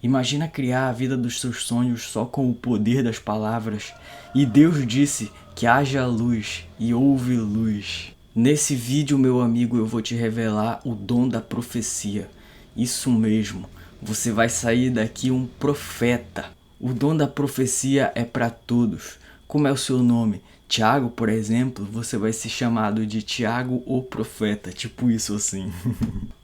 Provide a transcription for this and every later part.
Imagina criar a vida dos seus sonhos só com o poder das palavras. E Deus disse que haja luz e houve luz. Nesse vídeo, meu amigo, eu vou te revelar o dom da profecia. Isso mesmo, você vai sair daqui um profeta. O dom da profecia é para todos. Como é o seu nome? Tiago, por exemplo, você vai ser chamado de Tiago o Profeta, tipo isso assim.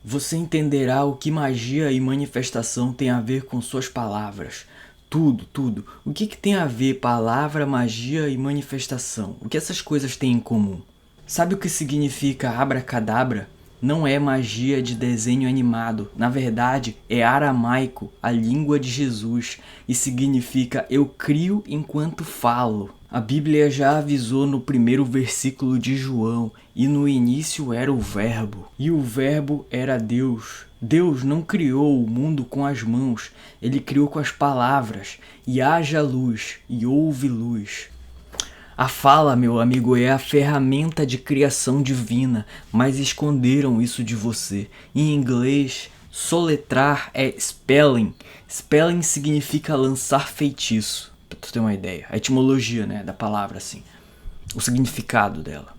Você entenderá o que magia e manifestação tem a ver com suas palavras. Tudo. O que tem a ver palavra, magia e manifestação? O que essas coisas têm em comum? Sabe o que significa abracadabra? Não é magia de desenho animado. Na verdade, é aramaico, a língua de Jesus, e significa eu crio enquanto falo. A Bíblia já avisou no primeiro versículo de João, e no início era o Verbo, e o Verbo era Deus. Deus não criou o mundo com as mãos, ele criou com as palavras, e haja luz, e houve luz. A fala, meu amigo, é a ferramenta de criação divina, mas esconderam isso de você. Em inglês, soletrar é spelling. Spelling significa lançar feitiço, pra tu ter uma ideia. A etimologia, né, da palavra, assim. O significado dela.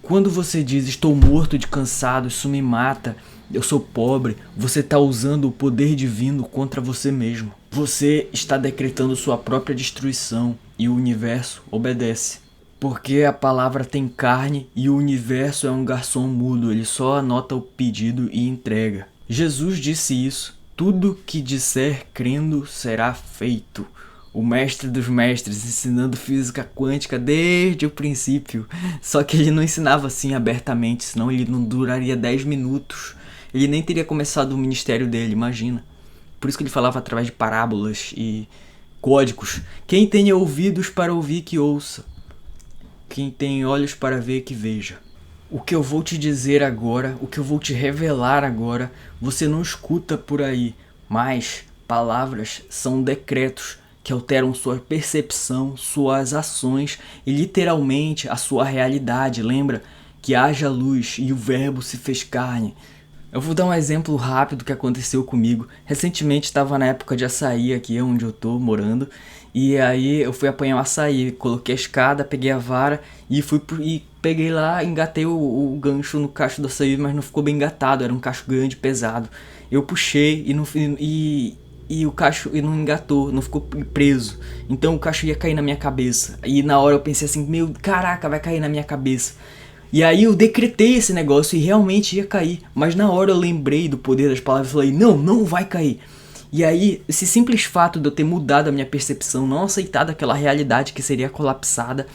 Quando você diz, estou morto de cansado, isso me mata, eu sou pobre, você está usando o poder divino contra você mesmo. Você está decretando sua própria destruição e o universo obedece. Porque a palavra tem carne e o universo é um garçom mudo, ele só anota o pedido e entrega. Jesus disse isso, tudo que disser crendo será feito. O mestre dos mestres ensinando física quântica desde o princípio. Só que ele não ensinava assim abertamente, senão ele não duraria 10 minutos. Ele nem teria começado o ministério dele, imagina. Por isso que ele falava através de parábolas e códigos. Quem tem ouvidos para ouvir, que ouça. Quem tem olhos para ver, que veja. O que eu vou te dizer agora, o que eu vou te revelar agora, você não escuta por aí. Mas palavras são decretos que alteram sua percepção, suas ações e literalmente a sua realidade. Lembra que haja luz e o verbo se fez carne. Eu vou dar um exemplo rápido que aconteceu comigo. Recentemente estava na época de açaí aqui onde eu tô morando. E aí eu fui apanhar o açaí, coloquei a escada, peguei a vara e peguei lá, engatei o gancho no cacho do açaí, mas não ficou bem engatado, era um cacho grande, pesado. Eu puxei e o cacho não engatou, não ficou preso. Então o cacho ia cair na minha cabeça. E na hora eu pensei assim, meu, caraca, vai cair na minha cabeça. E aí eu decretei esse negócio e realmente ia cair. Mas na hora eu lembrei do poder das palavras e falei, não vai cair. E aí, esse simples fato de eu ter mudado a minha percepção, não aceitado aquela realidade que seria colapsada,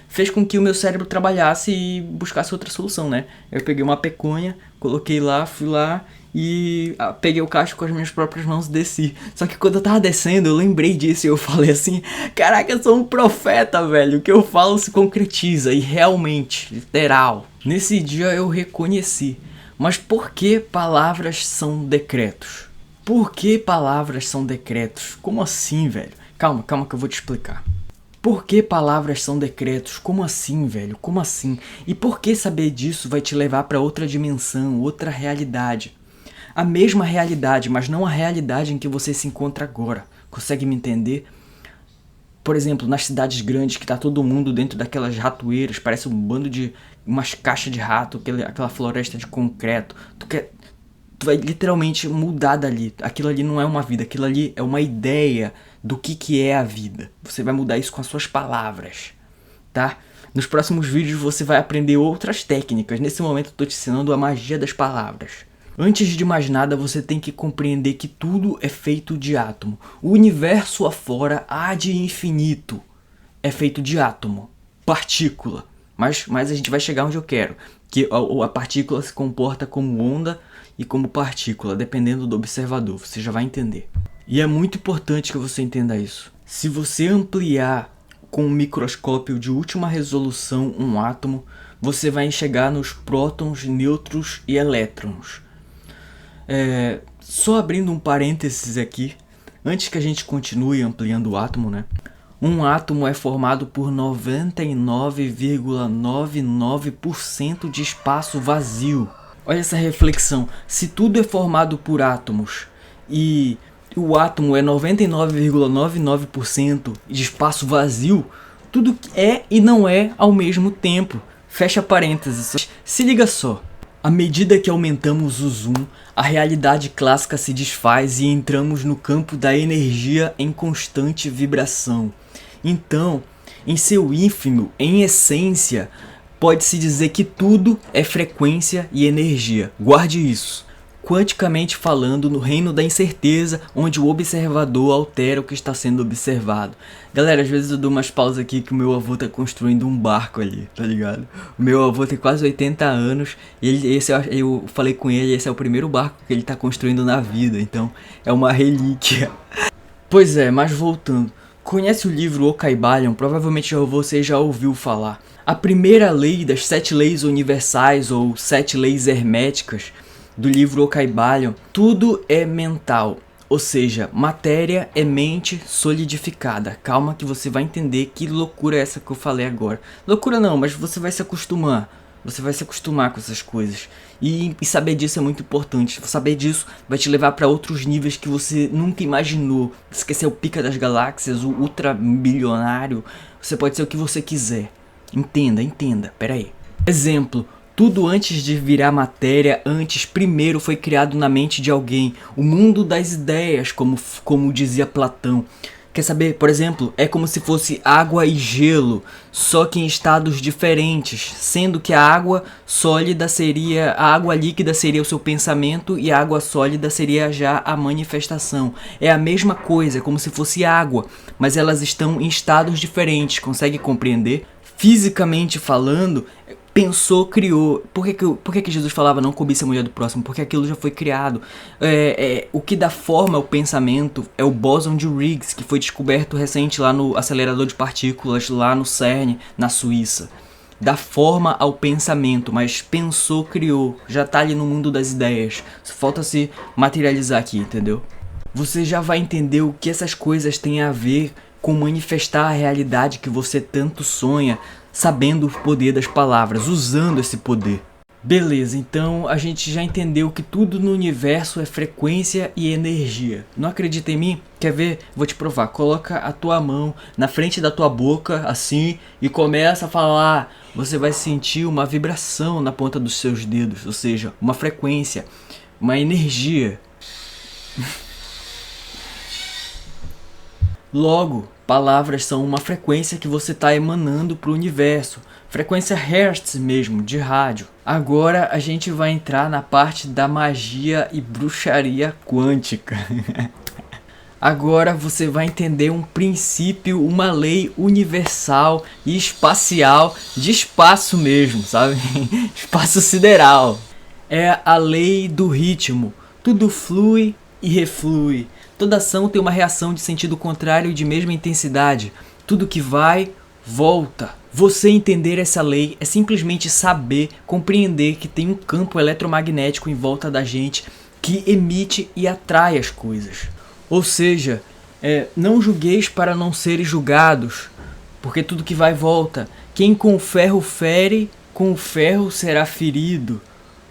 fez com que o meu cérebro trabalhasse e buscasse outra solução, né? Eu peguei uma peconha, coloquei lá, fui lá e peguei o cacho com as minhas próprias mãos e desci. Só que quando eu tava descendo, eu lembrei disso e eu falei assim, caraca, eu sou um profeta, velho. O que eu falo se concretiza e realmente, literal. Nesse dia eu reconheci. Mas por que palavras são decretos? Por que palavras são decretos? Como assim, velho? Calma que eu vou te explicar. Por que palavras são decretos? Como assim, velho? Como assim? E por que saber disso vai te levar para outra dimensão, outra realidade? A mesma realidade, mas não a realidade em que você se encontra agora. Consegue me entender? Por exemplo, nas cidades grandes que tá todo mundo dentro daquelas ratoeiras, parece um bando de umas caixas de rato, aquela floresta de concreto. Tu vai literalmente mudar dali. Aquilo ali não é uma vida, aquilo ali é uma ideia do que é a vida. Você vai mudar isso com as suas palavras, tá? Nos próximos vídeos você vai aprender outras técnicas. Nesse momento eu tô te ensinando a magia das palavras. Antes de mais nada, você tem que compreender que tudo é feito de átomo. O universo afora há de infinito é feito de átomo, partícula. Mas a gente vai chegar onde eu quero. Que a partícula se comporta como onda e como partícula, dependendo do observador, você já vai entender. E é muito importante que você entenda isso. Se você ampliar com um microscópio de última resolução um átomo, você vai enxergar nos prótons, nêutrons e elétrons. Só abrindo um parênteses aqui, antes que a gente continue ampliando o átomo, né? Um átomo é formado por 99,99% de espaço vazio. Olha essa reflexão, se tudo é formado por átomos e o átomo é 99,99% de espaço vazio, tudo é e não é ao mesmo tempo. Fecha parênteses. Se liga só. À medida que aumentamos o zoom, a realidade clássica se desfaz e entramos no campo da energia em constante vibração. Então, em seu ínfimo, em essência, pode-se dizer que tudo é frequência e energia. Guarde isso. Quanticamente falando, no reino da incerteza, onde o observador altera o que está sendo observado. Galera, às vezes eu dou umas pausas aqui que o meu avô tá construindo um barco ali, tá ligado? O meu avô tem quase 80 anos e eu falei com ele, esse é o primeiro barco que ele tá construindo na vida, então é uma relíquia. Pois é, mas voltando. Conhece o livro O Kybalion? Provavelmente você já ouviu falar. A primeira lei das 7 leis universais ou 7 leis herméticas do livro O Kybalion, tudo é mental, ou seja, matéria é mente solidificada. Calma que você vai entender que loucura é essa que eu falei agora. Loucura não, mas você vai se acostumar. Você vai se acostumar com essas coisas. E saber disso é muito importante. Saber disso vai te levar para outros níveis que você nunca imaginou. Você quer ser o pica das galáxias, o ultra bilionário. Você pode ser o que você quiser. Entenda. Pera aí. Exemplo. Tudo antes de virar matéria, primeiro foi criado na mente de alguém. O mundo das ideias, como dizia Platão. Quer saber? Por exemplo, é como se fosse água e gelo, só que em estados diferentes, sendo que a água líquida seria o seu pensamento e a água sólida seria já a manifestação. É a mesma coisa, é como se fosse água, mas elas estão em estados diferentes, consegue compreender? Fisicamente falando, pensou, criou. Por que Jesus falava não cobiça a mulher do próximo? Porque aquilo já foi criado. O que dá forma ao pensamento é o bóson de Higgs, que foi descoberto recente lá no acelerador de partículas, lá no CERN, na Suíça. Dá forma ao pensamento, mas pensou, criou. Já tá ali no mundo das ideias. Só falta se materializar aqui, entendeu? Você já vai entender o que essas coisas têm a ver com manifestar a realidade que você tanto sonha, sabendo o poder das palavras, usando esse poder. Beleza, então a gente já entendeu que tudo no universo é frequência e energia. Não acredita em mim? Quer ver? Vou te provar. Coloca a tua mão na frente da tua boca, assim, e começa a falar. Você vai sentir uma vibração na ponta dos seus dedos, ou seja, uma frequência, uma energia. Logo, palavras são uma frequência que você está emanando para o universo. Frequência Hertz mesmo, de rádio. Agora a gente vai entrar na parte da magia e bruxaria quântica. Agora você vai entender um princípio, uma lei universal e espacial, de espaço mesmo, sabe? Espaço sideral. É a lei do ritmo. Tudo flui e reflui. Toda ação tem uma reação de sentido contrário e de mesma intensidade. Tudo que vai, volta. Você entender essa lei é simplesmente saber, compreender que tem um campo eletromagnético em volta da gente que emite e atrai as coisas. Ou seja, não julgueis para não seres julgados, porque tudo que vai, volta. Quem com o ferro fere, com o ferro será ferido.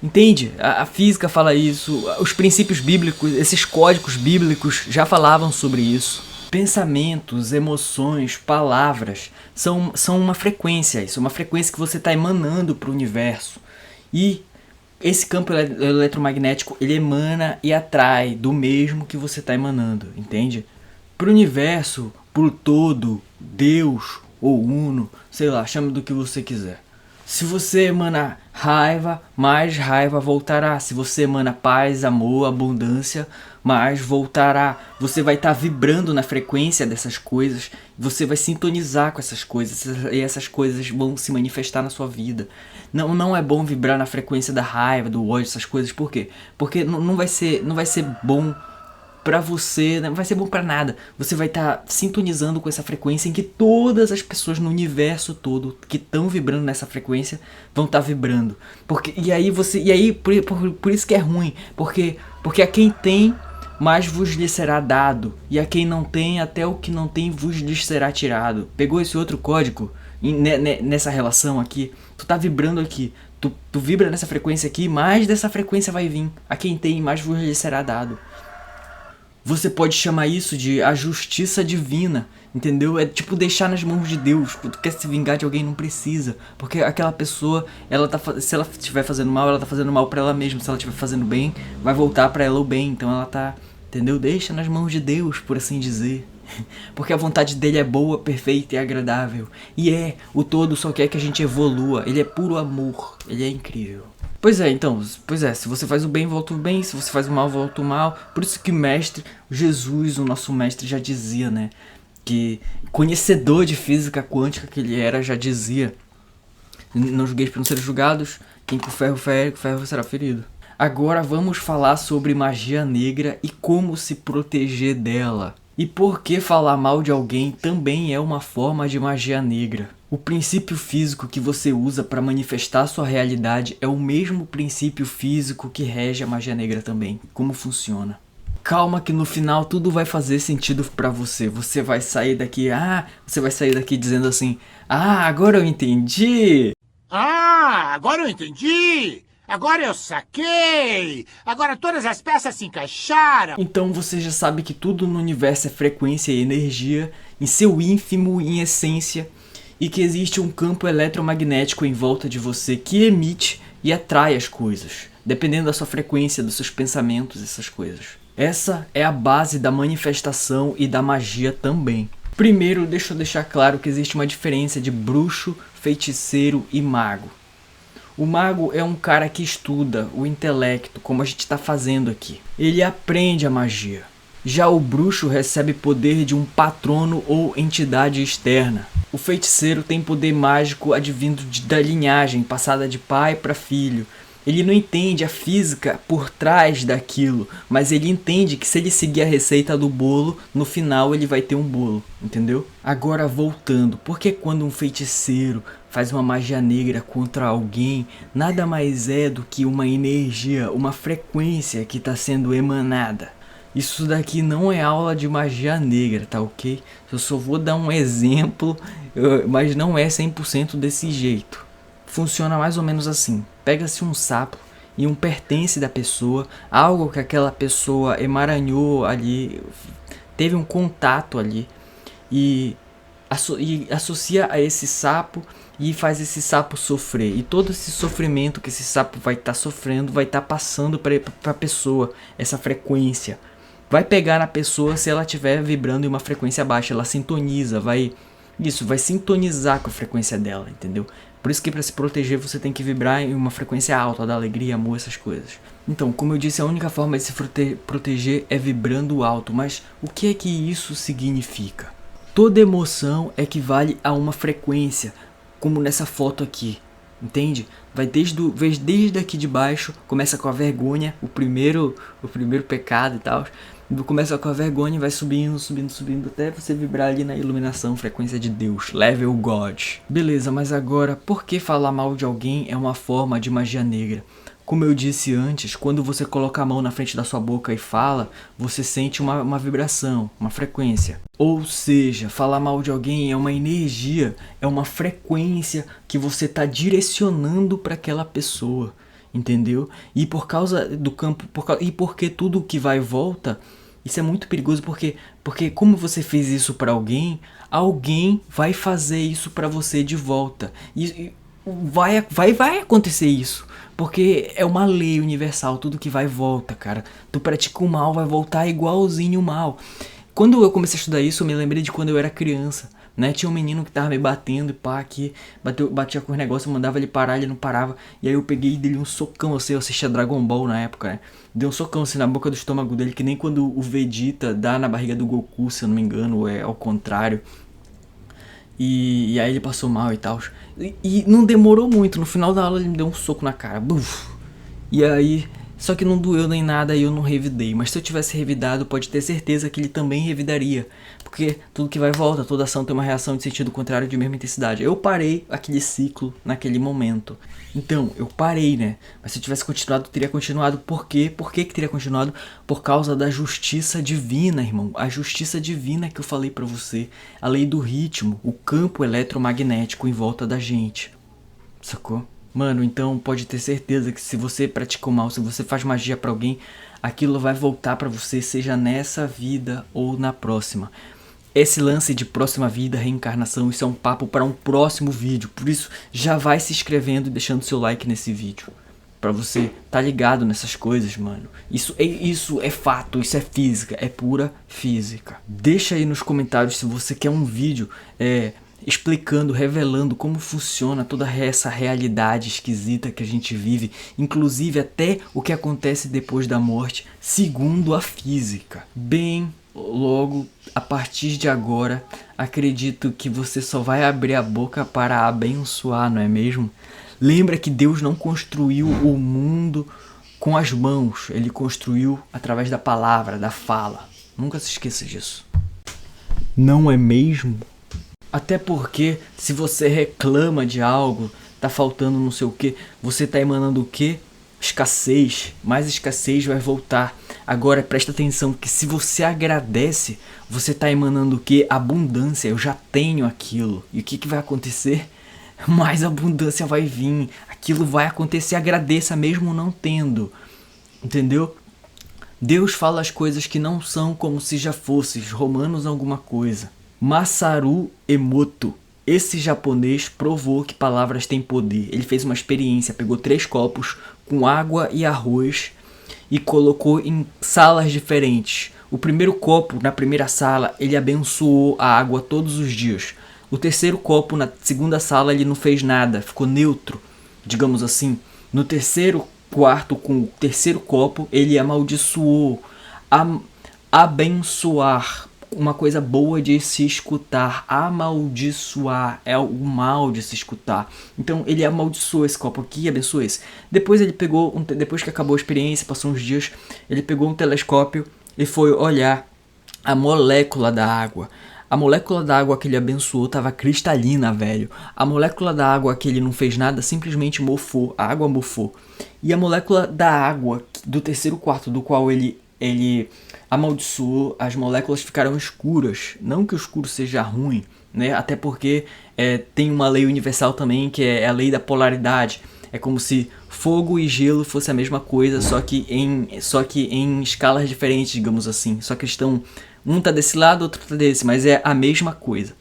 Entende? A física fala isso, os princípios bíblicos, esses códigos bíblicos já falavam sobre isso. Pensamentos, emoções, palavras são uma frequência, isso é uma frequência que você está emanando para o universo. E esse campo eletromagnético, ele emana e atrai do mesmo que você está emanando, entende? Para o universo, por todo, Deus ou Uno, sei lá, chame do que você quiser. Se você emana raiva, mais raiva voltará. Se você emana paz, amor, abundância, mais voltará. Você vai estar vibrando na frequência dessas coisas. Você vai sintonizar com essas coisas. E essas coisas vão se manifestar na sua vida. Não é bom vibrar na frequência da raiva, do ódio, essas coisas. Por quê? Porque não vai ser bom pra você, não vai ser bom pra nada. Você vai estar sintonizando com essa frequência em que todas as pessoas no universo todo que estão vibrando nessa frequência vão estar vibrando. Por isso que é ruim, porque a quem tem, mais vos lhe será dado, e a quem não tem, até o que não tem vos lhe será tirado. Pegou esse outro código nessa relação aqui? Tu tá vibrando aqui, tu vibra nessa frequência aqui, mais dessa frequência vai vir. A quem tem, mais vos lhe será dado. Você pode chamar isso de a justiça divina, entendeu? É tipo deixar nas mãos de Deus. Tu quer se vingar de alguém, não precisa. Porque aquela pessoa, se ela estiver fazendo mal, ela tá fazendo mal pra ela mesma. Se ela estiver fazendo bem, vai voltar pra ela o bem. Então ela tá, entendeu? Deixa nas mãos de Deus, por assim dizer. Porque a vontade dele é boa, perfeita e agradável. E o todo só quer que a gente evolua. Ele é puro amor, ele é incrível. Pois é, então, se você faz o bem, volta o bem, se você faz o mal, volta o mal. Por isso que o mestre, Jesus, o nosso mestre, já dizia, né, que conhecedor de física quântica que ele era, já dizia: não julgueis para não serem julgados, quem com ferro fere, com ferro será ferido. Agora vamos falar sobre magia negra e como se proteger dela. E por que falar mal de alguém também é uma forma de magia negra. O princípio físico que você usa para manifestar sua realidade é o mesmo princípio físico que rege a magia negra também. Como funciona? Calma que no final tudo vai fazer sentido pra você. Você vai sair daqui, dizendo assim: agora eu entendi. Agora eu entendi. Agora eu saquei! Agora todas as peças se encaixaram! Então você já sabe que tudo no universo é frequência e energia, em seu ínfimo, em essência, e que existe um campo eletromagnético em volta de você que emite e atrai as coisas, dependendo da sua frequência, dos seus pensamentos, essas coisas. Essa é a base da manifestação e da magia também. Primeiro, deixa eu deixar claro que existe uma diferença de bruxo, feiticeiro e mago. O mago é um cara que estuda o intelecto, como a gente está fazendo aqui. Ele aprende a magia. Já o bruxo recebe poder de um patrono ou entidade externa. O feiticeiro tem poder mágico advindo da linhagem, passada de pai para filho. Ele não entende a física por trás daquilo, mas ele entende que se ele seguir a receita do bolo, no final ele vai ter um bolo, entendeu? Agora voltando, porque quando um feiticeiro faz uma magia negra contra alguém, nada mais é do que uma energia, uma frequência que está sendo emanada. Isso daqui não é aula de magia negra, tá ok? Eu só vou dar um exemplo, mas não é 100% desse jeito. Funciona mais ou menos assim: pega-se um sapo e um pertence da pessoa, algo que aquela pessoa emaranhou ali, teve um contato ali, e associa a esse sapo e faz esse sapo sofrer. E todo esse sofrimento que esse sapo vai estar sofrendo vai estar passando para a pessoa, essa frequência. Vai pegar na pessoa se ela estiver vibrando em uma frequência baixa, ela sintoniza, vai sintonizar com a frequência dela, entendeu? Por isso que para se proteger você tem que vibrar em uma frequência alta, da alegria, amor, essas coisas. Então, como eu disse, a única forma de se proteger é vibrando alto. Mas o que é que isso significa? Toda emoção equivale a uma frequência, como nessa foto aqui, entende? Vai desde aqui de baixo, começa com a vergonha, o primeiro pecado e tal. Começa com a vergonha e vai subindo, subindo, subindo até você vibrar ali na iluminação, frequência de Deus, level God. Beleza, mas agora, por que falar mal de alguém é uma forma de magia negra? Como eu disse antes, quando você coloca a mão na frente da sua boca e fala, você sente uma vibração, uma frequência. Ou seja, falar mal de alguém é uma energia, é uma frequência que você está direcionando para aquela pessoa, entendeu? E por causa do campo, e porque tudo que vai e volta, isso é muito perigoso, porque como você fez isso para alguém, alguém vai fazer isso para você de volta. E vai acontecer isso. Porque é uma lei universal, tudo que vai e volta, cara. Tu pratica o mal, vai voltar igualzinho o mal. Quando eu comecei a estudar isso, eu me lembrei de quando eu era criança, né? Tinha um menino que tava me batendo e pá, aqui, batia com os negócios, eu mandava ele parar, ele não parava. E aí eu peguei e dei um socão, assim, eu assistia Dragon Ball na época, né? Dei um socão assim na boca do estômago dele, que nem quando o Vegeta dá na barriga do Goku, se eu não me engano, ou é ao contrário. E aí ele passou mal e tal. E não demorou muito, no final da aula ele me deu um soco na cara. Buf. E aí, só que não doeu nem nada e eu não revidei. Mas se eu tivesse revidado, pode ter certeza que ele também revidaria. Porque tudo que vai e volta, toda ação tem uma reação de sentido contrário de mesma intensidade. Eu parei aquele ciclo naquele momento. Então, eu parei, né? Mas se eu tivesse continuado, teria continuado. Por quê? Por que teria continuado? Por causa da justiça divina, irmão. A justiça divina que eu falei pra você. A lei do ritmo, o campo eletromagnético em volta da gente. Sacou? Mano, então pode ter certeza que se você pratica o mal, se você faz magia pra alguém, aquilo vai voltar pra você, seja nessa vida ou na próxima. Esse lance de próxima vida, reencarnação, isso é um papo para um próximo vídeo. Por isso, já vai se inscrevendo e deixando seu like nesse vídeo. Pra você tá ligado nessas coisas, mano. Isso é fato, isso é física, é pura física. Deixa aí nos comentários se você quer um vídeo explicando, revelando como funciona toda essa realidade esquisita que a gente vive, inclusive até o que acontece depois da morte, segundo a física. Bem, logo, a partir de agora, acredito que você só vai abrir a boca para abençoar, não é mesmo? Lembra que Deus não construiu o mundo com as mãos, Ele construiu através da palavra, da fala. Nunca se esqueça disso. Não é mesmo? Até porque, se você reclama de algo, tá faltando não sei o que, você tá emanando o que? Escassez. Mais escassez vai voltar. Agora presta atenção que se você agradece, você tá emanando o que? Abundância. Eu já tenho aquilo. E o que vai acontecer? Mais abundância vai vir. Aquilo vai acontecer. Agradeça mesmo não tendo. Entendeu? Deus fala as coisas que não são como se já fossem. Romanos alguma coisa. Masaru Emoto. Esse japonês provou que palavras têm poder. Ele fez uma experiência, pegou 3 copos com água e arroz e colocou em salas diferentes. O primeiro copo, na primeira sala, ele abençoou a água todos os dias. O terceiro copo, na segunda sala, ele não fez nada, ficou neutro, digamos assim. No terceiro quarto, com o terceiro copo, ele amaldiçoou. Abençoar. Uma coisa boa de se escutar. Amaldiçoar é o mal de se escutar. Então ele amaldiçoou esse copo aqui e abençoou esse. Depois ele pegou, depois que acabou a experiência, passou uns dias, ele pegou um telescópio e foi olhar a molécula da água. A molécula da água que ele abençoou estava cristalina, velho. A molécula da água que ele não fez nada simplesmente mofou. A água mofou. E a molécula da água do terceiro quarto, do qual ele amaldiçoou, as moléculas ficaram escuras. Não que o escuro seja ruim, né? Até porque tem uma lei universal também, que é a lei da polaridade. É como se fogo e gelo fosse a mesma coisa, só que em escalas diferentes, digamos assim. Só que estão, um tá desse lado, outro tá desse, mas é a mesma coisa.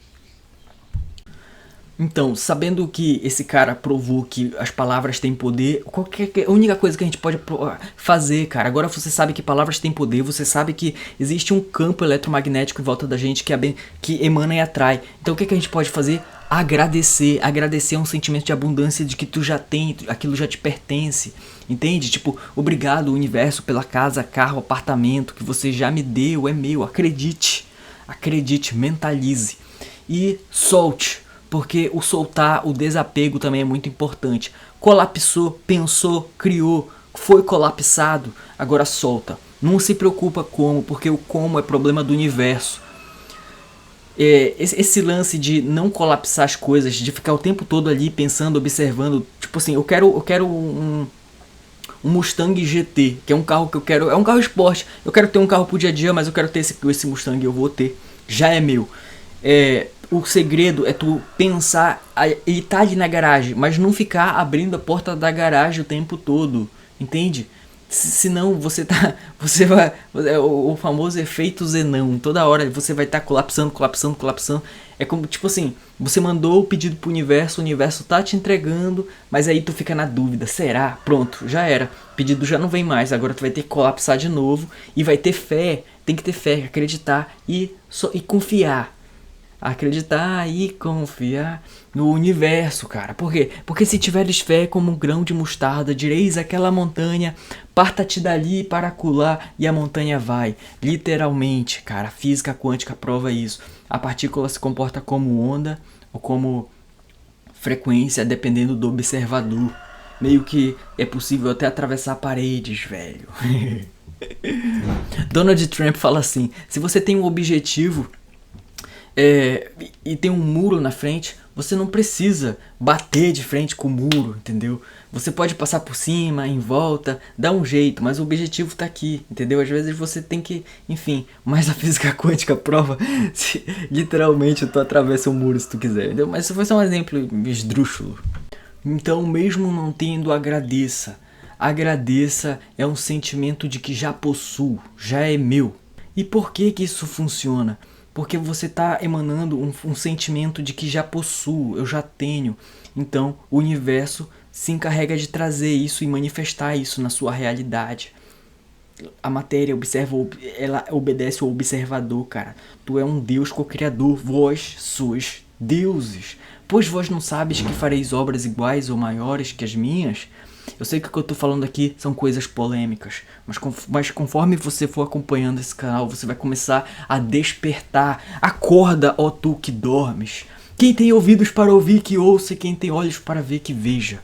Então, sabendo que esse cara provou que as palavras têm poder, a única coisa que a gente pode fazer, cara, agora você sabe que palavras têm poder, você sabe que existe um campo eletromagnético em volta da gente que emana e atrai. Então o que a gente pode fazer? Agradecer. Agradecer é um sentimento de abundância, de que tu já tem, aquilo já te pertence, entende? Tipo, obrigado universo pela casa, carro, apartamento que você já me deu, é meu, acredite, mentalize e solte. Porque o soltar, o desapego também é muito importante. Colapsou, pensou, criou, foi colapsado, agora solta. Não se preocupa como, porque o como é problema do universo. Esse lance de não colapsar as coisas, de ficar o tempo todo ali pensando, observando. Tipo assim, eu quero um Mustang GT, que é um carro que eu quero, é um carro esporte. Eu quero ter um carro pro dia a dia, mas eu quero ter esse Mustang, eu vou ter. Já é meu. O segredo é tu pensar, ele tá ali na garagem, mas não ficar abrindo a porta da garagem o tempo todo, entende? Senão você vai, o famoso efeito Zenão, toda hora você vai estar colapsando. É como, tipo assim, você mandou o pedido pro universo, o universo tá te entregando, mas aí tu fica na dúvida, será? Pronto, já era, o pedido já não vem mais, agora tu vai ter que colapsar de novo e vai ter fé, tem que ter fé, acreditar e confiar. Acreditar e confiar no universo, cara. Por quê? Porque se tiveres fé como um grão de mostarda, direis àquela montanha, parta-te dali para acolá, e a montanha vai. Literalmente, cara, a física quântica prova isso. A partícula se comporta como onda ou como frequência, dependendo do observador. Meio que é possível até atravessar paredes, velho. Donald Trump fala assim: se você tem um objetivo e tem um muro na frente, você não precisa bater de frente com o muro, entendeu? Você pode passar por cima, em volta, dar um jeito, mas o objetivo tá aqui, entendeu? Às vezes você tem que, enfim, mas a física quântica prova literalmente tu atravessa o muro se tu quiser, entendeu? Mas isso foi só um exemplo esdrúxulo. Então, mesmo não tendo, agradeça. Agradeça é um sentimento de que já possuo, já é meu. E por que que isso funciona? Porque você está emanando um sentimento de que já possuo, eu já tenho. Então, o universo se encarrega de trazer isso e manifestar isso na sua realidade. A matéria ela obedece ao observador, cara. Tu é um Deus co-criador, vós sois deuses. Pois vós não sabes que fareis obras iguais ou maiores que as minhas? Eu sei que o que eu tô falando aqui são coisas polêmicas, mas conforme você for acompanhando esse canal, você vai começar a despertar. Acorda, ó tu que dormes. Quem tem ouvidos para ouvir, que ouça, e quem tem olhos para ver, que veja.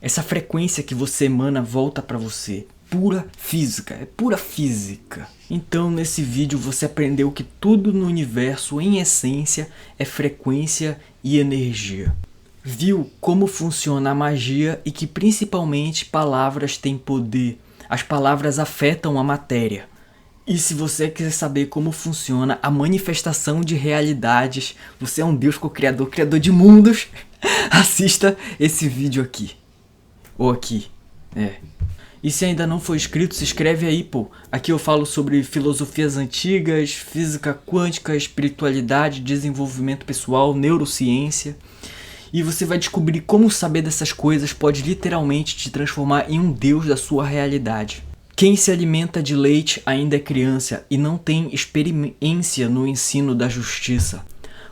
Essa frequência que você emana volta para você. Pura física, é pura física. Então nesse vídeo você aprendeu que tudo no universo, em essência, é frequência e energia. Viu como funciona a magia e que principalmente palavras têm poder. As palavras afetam a matéria. E se você quiser saber como funciona a manifestação de realidades, você é um Deus co-criador, criador de mundos, assista esse vídeo aqui. Ou aqui, E se ainda não for inscrito, se inscreve aí, pô. Aqui eu falo sobre filosofias antigas, física quântica, espiritualidade, desenvolvimento pessoal, neurociência. E você vai descobrir como saber dessas coisas pode literalmente te transformar em um deus da sua realidade. Quem se alimenta de leite ainda é criança e não tem experiência no ensino da justiça.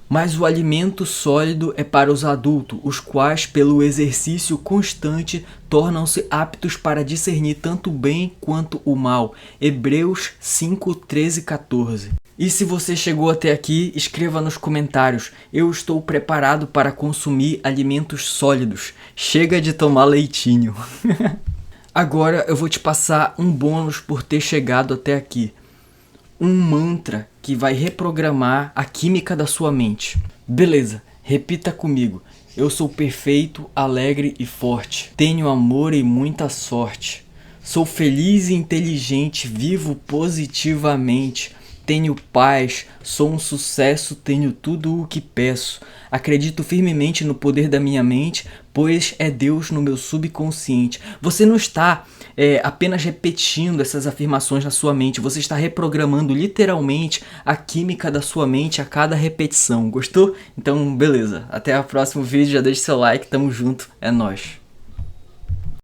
Mas o alimento sólido é para os adultos, os quais, pelo exercício constante, tornam-se aptos para discernir tanto o bem quanto o mal. Hebreus 5, 13 e 14. E se você chegou até aqui, escreva nos comentários. Eu estou preparado para consumir alimentos sólidos. Chega de tomar leitinho. Agora eu vou te passar um bônus por ter chegado até aqui. Um mantra que vai reprogramar a química da sua mente. Beleza, repita comigo. Eu sou perfeito, alegre e forte. Tenho amor e muita sorte. Sou feliz e inteligente, vivo positivamente. Tenho paz, sou um sucesso, tenho tudo o que peço. Acredito firmemente no poder da minha mente, pois é Deus no meu subconsciente. Você não está apenas repetindo essas afirmações na sua mente, você está reprogramando literalmente a química da sua mente a cada repetição. Gostou? Então beleza, até o próximo vídeo, já deixa seu like, tamo junto, é nóis.